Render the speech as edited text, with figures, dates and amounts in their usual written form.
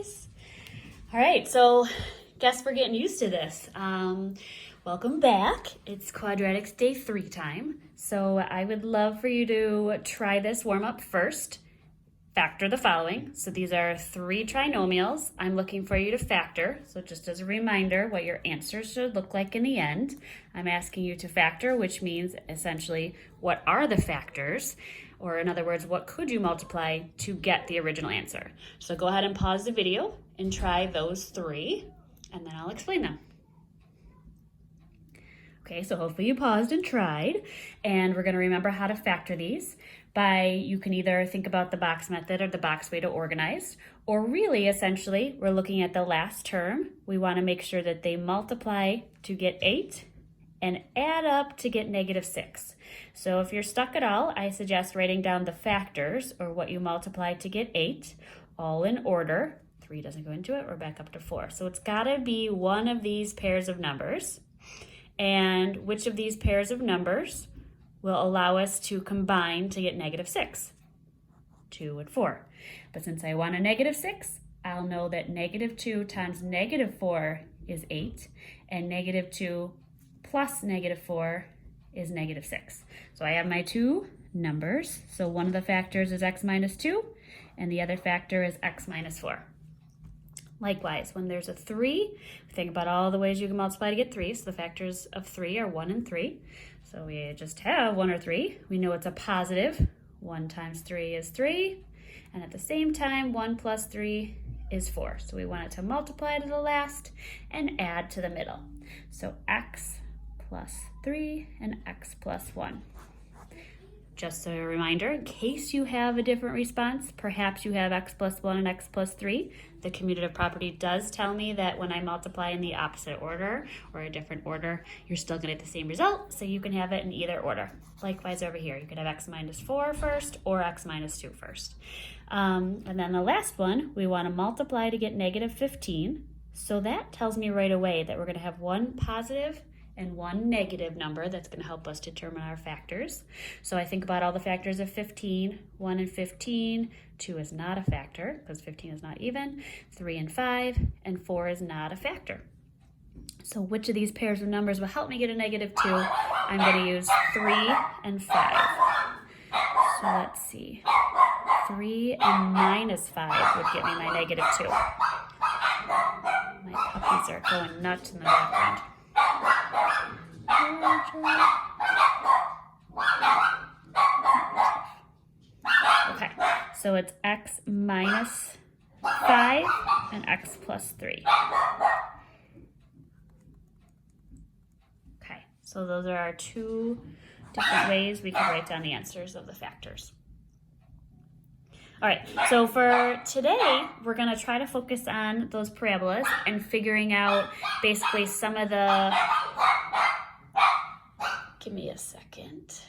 guys. All right, so guess we're getting used to this. Welcome back. It's Quadratics Day 3 time. So I would love for you to try this warm up first. Factor the following. So these are 3 trinomials. I'm looking for you to factor. So just as a reminder, what your answers should look like in the end. I'm asking you to factor, which means essentially what are the factors? Or in other words, what could you multiply to get the original answer? So go ahead and pause the video and try those 3, and then I'll explain them. Okay, so hopefully you paused and tried, and we're gonna remember how to factor these you can either think about the box method or the box way to organize, or really essentially, we're looking at the last term. We wanna make sure that they multiply to get 8 and add up to get -6. So if you're stuck at all, I suggest writing down the factors or what you multiply to get 8, all in order. 3 doesn't go into it, we're back up to 4. So it's gotta be one of these pairs of numbers. And which of these pairs of numbers will allow us to combine to get -6? 2 and 4. But since I want a -6, I'll know that -2 times -4 is 8, and -2 plus -4 is -6. So I have my 2 numbers. So one of the factors is x minus 2, and the other factor is x minus 4. Likewise, when there's a 3, think about all the ways you can multiply to get 3. So the factors of 3 are 1 and 3. So we just have 1 or 3. We know it's a positive. 1 times 3 is 3. And at the same time, 1 plus 3 is 4. So we want it to multiply to the last and add to the middle. So x plus 3 and x plus 1. Just a reminder, in case you have a different response, perhaps you have x plus 1 and x plus 3, the commutative property does tell me that when I multiply in the opposite order or a different order, you're still going to get the same result, so you can have it in either order. Likewise over here, you could have x minus 4 first or x minus 2 first. And then the last one, we want to multiply to get -15, so that tells me right away that we're going to have one positive and one negative number that's going to help us determine our factors. So I think about all the factors of 15, 1 and 15, 2 is not a factor because 15 is not even, 3 and 5, and 4 is not a factor. So which of these pairs of numbers will help me get a -2? I'm going to use 3 and 5. So let's see, 3 and -5 would get me my -2. My puppies are going nuts in the background. Okay, so it's x minus 5 and x plus 3. Okay, so those are our 2 different ways we can write down the answers of the factors. All right, so for today, we're gonna try to focus on those parabolas and figuring out basically some of the, give me a second.